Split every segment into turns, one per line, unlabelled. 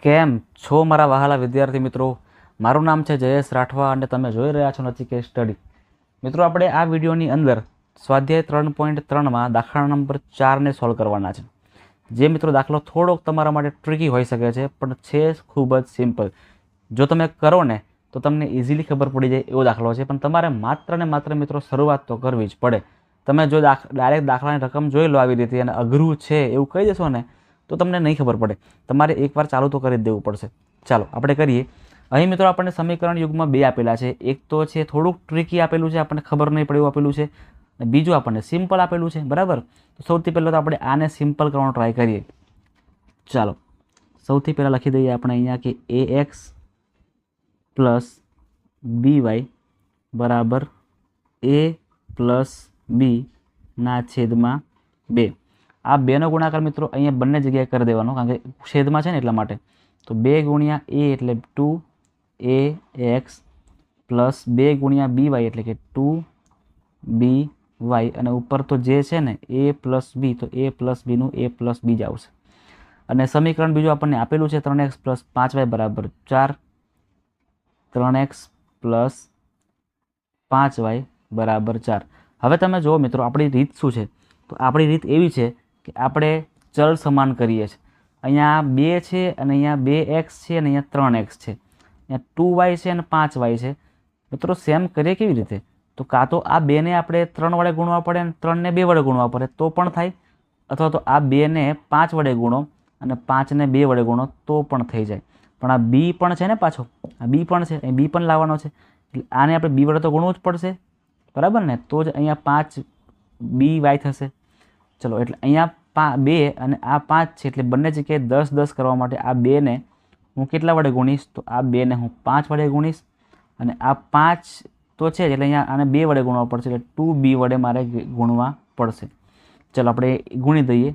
કેમ છો મારા વહાલા વિદ્યાર્થી મિત્રો? મારું નામ છે જયેશ રાઠવા અને તમે જોઈ રહ્યા છો નચિકેત સ્ટડી. મિત્રો, આપણે આ વિડીયોની અંદર સ્વાધ્યાય 3.3માં દાખલા નંબર 4ને સોલ્વ કરવાના છે. જે મિત્રો દાખલો થોડોક તમારા માટે ટ્રિકી હોઈ શકે છે, પણ છે ખૂબ જ સિમ્પલ. જો તમે કરો ને તો તમને ઇઝીલી ખબર પડી જાય એવો દાખલો છે, પણ તમારે માત્ર ને માત્ર મિત્રો શરૂઆત તો કરવી જ પડે. તમે જો ડાયરેક્ટ દાખલાની રકમ જોઈ લો આવી રીતે અને અઘરું છે એવું કહી દેશો ને તો તમને નહીં ખબર પડે. તમારે એકવાર ચાલુ તો કરી જ દેવું પડશે. ચાલો આપણે કરીએ. અહીં મિત્રો આપણને સમીકરણ યુગમાં બે આપેલા છે. એક તો છે થોડુંક ટ્રિકી આપેલું છે, આપણને ખબર નહીં પડે એવું આપેલું છે, અને બીજું આપણને સિમ્પલ આપેલું છે. બરાબર, તો સૌથી પહેલાં તો આપણે આને સિમ્પલ કરવાનો ટ્રાય કરીએ. ચાલો સૌથી પહેલાં લખી દઈએ આપણે અહીંયા કે ax પ્લસ by બરાબર a પ્લસ બી ના છેદમાં 2. આ બેનો ગુણાકાર મિત્રો અહીંયા બંને જગ્યાએ કરી દેવાનો, કારણ કે છેદમાં છે ને એટલા માટે. તો 2 ગુણ્યા a એટલે 2ax પ્લસ 2 ગુણ્યા by એટલે કે 2by, અને ઉપર તો જે છે ને a પ્લસ બી, તો a પ્લસ બીનું a પ્લસ બી જ આવશે. અને સમીકરણ બીજું આપણને આપેલું છે 3x પ્લસ 5y બરાબર 4, 3x પ્લસ 5y બરાબર 4. હવે તમે જુઓ મિત્રો, આપણી રીત શું છે? તો આપણી રીત એવી છે કે આપણે ચલ સમાન કરીએ છીએ. અહીંયા 2 છે અને અહીંયા 2x છે અને અહીંયા 3x છે, અહીંયા 2y છે અને 5y છે. મિત્રો સેમ કરીએ કેવી રીતે? તો કાં તો આ 2ને આપણે 3 વડે ગુણવા પડે અને 3ને 2 વડે ગુણવા પડે તો પણ થાય, અથવા તો આ 2ને 5 વડે ગુણો અને 5ને 2 વડે ગુણો તો પણ થઈ જાય. પણ આ બી પણ છે ને, પાછો આ બી પણ છે, અહીં બી પણ લાવવાનો છે, એટલે આને આપણે બી વડે તો ગુણવું જ પડશે. બરાબર ને? તો જ અહીંયા 5by થશે. ચલો, એટલે અહીંયા 2 અને આ 5 છે, એટલે બંને જગ્યાએ 10 10 કરવા માટે આ 2ને હું કેટલા વડે ગુણીશ? તો આ 2ને હું 5 વડે ગુણીશ, અને આ 5 તો છે એટલે અહીંયા આને 2 વડે ગુણવા પડશે, એટલે 2b વડે મારે ગુણવા પડશે. ચલો આપણે ગુણી દઈએ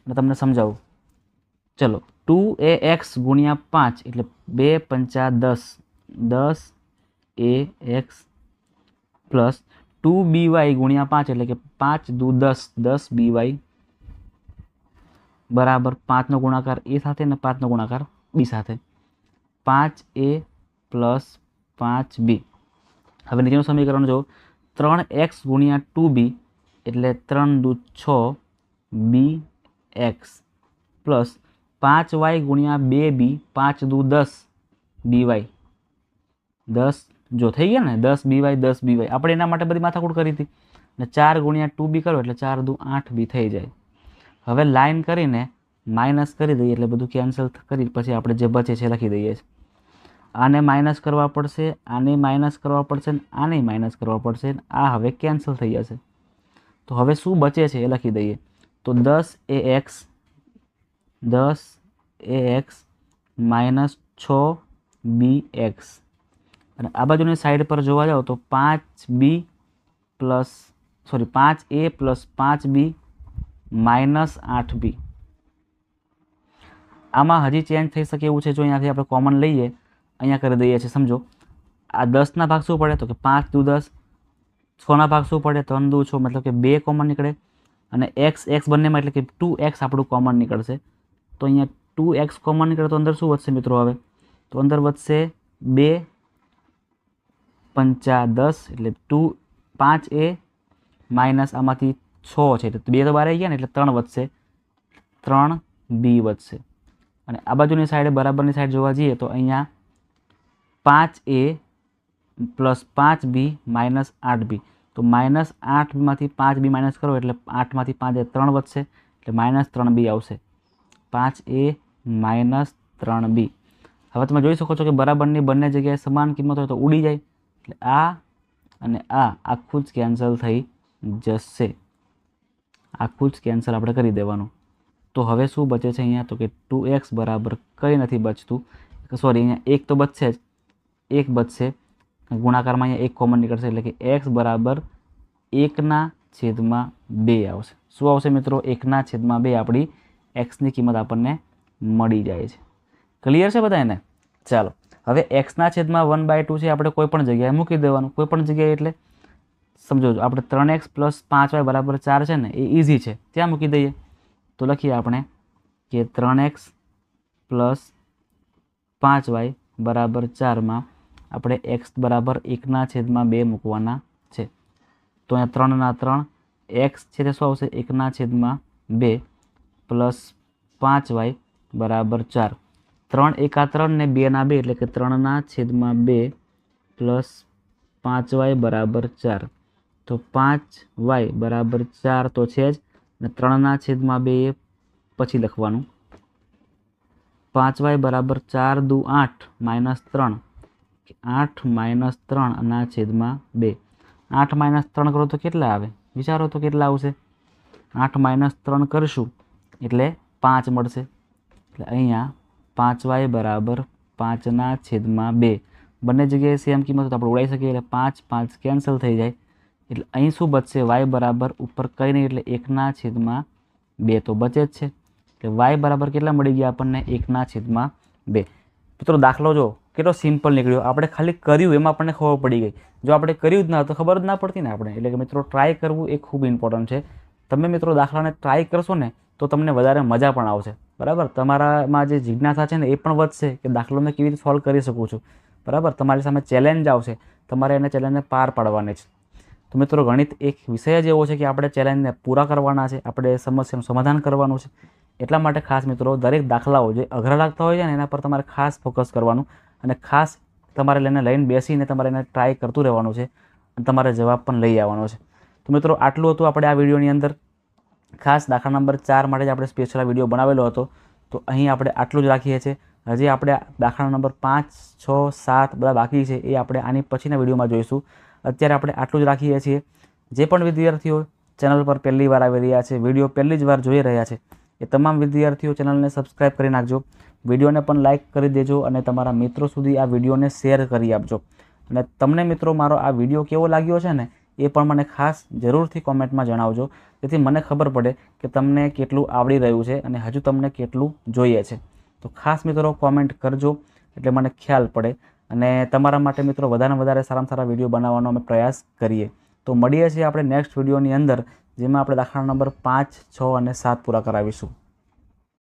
અને તમને સમજાવું. ચલો, 2ax ગુણ્યા 5 એટલે 2 પંચા 10, 10ax પ્લસ 2by ગુણ્યા 5 એટલે કે 5 દુ 10, 10by બરાબર 5નો ગુણાકાર એ સાથે અને 5નો ગુણાકાર બી સાથે, 5a પ્લસ 5b. હવે નીચેનું સમીકરણ જો, 3x ગુણ્યા 2b એટલે 3 દુ 6bx પ્લસ 5y ગુણ્યા 2b 5 દુ 10by, 10 જો થઈ ગયા ને, 10by 10by. આપણે એના માટે બધી માથાકૂટ કરી હતી, અને 4 ગુણ્યા 2b કરો એટલે 4 દુ 8b થઈ જાય. હવે લાઈન કરીને માઇનસ કરી દઈએ એટલે બધું કેન્સલ કરી પછી આપણે જે બચે છે લખી દઈએ છીએ. આને માઇનસ કરવા પડશે, આને માઇનસ કરવા પડશે, આને માઇનસ કરવા પડશે, આ હવે કેન્સલ થઈ જશે. તો હવે શું બચે છે એ લખી દઈએ. તો 10ax માઇનસ 6bx, અને આ બાજુની સાઈડ પર જોવા જાઓ તો 5a plus 5b minus 8b. આમાં હજી ચેન્જ થઈ શકે એવું છે. જો અહીંયાથી આપણે કોમન લઈએ, અહીંયા કરી દઈએ છીએ. સમજો, આ 10ના ભાગ શું પડે? તો કે 5 દુ 10, 6ના ભાગ શું પડે? 3 દુ 6, મતલબ કે 2 કોમન નીકળે, અને x બંનેમાં એટલે કે 2x આપણું કોમન નીકળશે. તો અહીંયા 2x કોમન નીકળે તો અંદર શું વધશે મિત્રો? હવે તો અંદર વધશે 2 પંચા 10 એટલે 5a માઇનસ આમાંથી 6 છે, એટલે 2 તો બહાર આવી ગયા ને, એટલે 3 વધશે, 3b વધશે. અને આ બાજુની સાઈડે બરાબરની સાઈડ જોવા જઈએ તો અહીંયા 5a plus 5b minus 8b. તો માઇનસ 8માંથી 5b માઇનસ કરો એટલે 8માંથી 5 3 વધશે, એટલે માઇનસ 3b આવશે. 5a minus 3b. હવે તમે જોઈ શકો છો કે બરાબરની બંને જગ્યાએ સમાન કિંમત હોય તો ઉડી જાય, એટલે આ અને આ આખું જ કેન્સલ થઈ જશે. આખું જ કેન્સલ આપણે કરી દેવાનું. તો હવે શું બચે છે અહીંયા? તો કે 2x બરાબર કંઈ નથી બચતું, સોરી અહીંયા 1 તો બચશે જ, 1 બચશે, ગુણાકારમાં અહીંયા 1 કોમન નીકળશે, એટલે કે x બરાબર 1/2 આવશે. શું આવશે મિત્રો? 1/2 આપણી xની કિંમત આપણને મળી જાય છે. ક્લિયર છે બધાને? ચાલો, હવે x/1/2 છે આપણે કોઈ પણ જગ્યાએ મૂકી દેવાનું. કોઈ પણ જગ્યાએ એટલે સમજો, આપણે 3x પ્લસ 5y બરાબર 4 છે ને, એ ઇઝી છે, ત્યાં મૂકી દઈએ. તો લખીએ આપણે કે 3x પ્લસ 5y બરાબર 4માં આપણે x બરાબર 1/2 મૂકવાના છે. તો અહીંયા 3 x છે તે શું આવશે 1/2 પ્લસ 5y બરાબર 4. 3 એકા 3 ને 2 ના 2 એટલે કે 3/2 પ્લસ 5y બરાબર 4. તો 5y બરાબર 4 તો છે જ, અને 3/2 પછી લખવાનું. 5y બરાબર 4 દુ 8 માઇનસ 3, 8 માઇનસ 3/2. 8 માઇનસ 3 કરો તો કેટલા આવે? વિચારો તો કેટલા આવશે? 8 માઇનસ 3 કરશું એટલે 5 મળશે. એટલે અહીંયા 5y બરાબર 5/2. બંને જગ્યાએ સેમ કિંમત તો આપણે ઉડાવી શકીએ એટલે 5 5 કેન્સલ થઈ જાય. એટલે અહીં શું બચશે? y બરાબર ઉપર કંઈ નહીં એટલે 1/2 તો બચે જ છે. એટલે y બરાબર કેટલા મળી ગયા આપણને? 1/2. મિત્રો દાખલો જો કેટલો સિમ્પલ નીકળ્યો. આપણે ખાલી કર્યું એમાં આપણને ખબર પડી ગઈ. જો આપણે કર્યું જ ના તો ખબર જ ના પડતી ને આપણે. એટલે કે મિત્રો ટ્રાય કરવું એ ખૂબ ઇમ્પોર્ટન્ટ છે. તમે મિત્રો દાખલાને ટ્રાય કરશો ને તો તમને વધારે મજા પણ આવશે. બરાબર, તમારામાં જે જિજ્ઞાસા છે ને એ પણ વધશે કે દાખલો મેં કેવી રીતે સોલ્વ કરી શકું છું. બરાબર, તમારી સામે ચેલેન્જ આવશે, તમારે એને ચેલેન્જને પાર પાડવાની છે. તો મિત્રો ગણિત એક વિષય જ એવો છે કે આપણે ચેલેન્જને પૂરા કરવાના છે, આપણે સમસ્યાનું સમાધાન કરવાનું છે. એટલા માટે ખાસ મિત્રો દરેક દાખલાઓ જે અઘરા લાગતા હોય છે ને એના પર તમારે ખાસ ફોકસ કરવાનું, અને ખાસ તમારે લઈને બેસીને તમારે એને ટ્રાય કરતું રહેવાનું છે, અને તમારે જવાબ પણ લઈ આવવાનો છે. તો મિત્રો આટલું હતું આપણે આ વિડીયોની અંદર. ખાસ દાખલા નંબર 4 માટે જ આપણે સ્પેશિયલ આ વિડીયો બનાવેલો હતો. તો અહીં આપણે આટલું જ રાખીએ છીએ. હજી આપણે દાખલા નંબર 5, 6, 7 બધા બાકી છે, એ આપણે આની પછીના વિડીયોમાં જોઈશું. અત્યારે આપણે આટલું જ રાખીએ છીએ. જે પણ વિદ્યાર્થીઓ ચેનલ પર પહેલી વાર આવી રહ્યા છે, વિડીયો પહેલી જ વાર જોઈ રહ્યા છે, એ તમામ વિદ્યાર્થીઓ ચેનલને સબસ્ક્રાઈબ કરી નાખજો, વિડીયોને પણ લાઇક કરી દેજો, અને તમારા મિત્રો સુધી આ વિડીયોને શેર કરી આપજો. અને તમને મિત્રો મારો આ વિડીયો કેવો લાગ્યો છે ને એ પણ મને ખાસ જરૂરથી કોમેન્ટમાં જણાવજો, જેથી મને ખબર પડે કે તમને કેટલું આવડી રહ્યું છે અને હજુ તમને કેટલું જોઈએ છે. તો ખાસ મિત્રો કોમેન્ટ કરજો એટલે મને ખ્યાલ પડે, અને તમારા માટે મિત્રો વધારે વધારે સારામાં સારા વિડીયો બનાવવાનો અમે પ્રયાસ કરીએ. તો મળીએ છીએ આપણે નેક્સ્ટ વિડીયોની અંદર, જેમાં આપણે દાખલા નંબર 5, 6 અને 7 પૂરા કરાવીશું.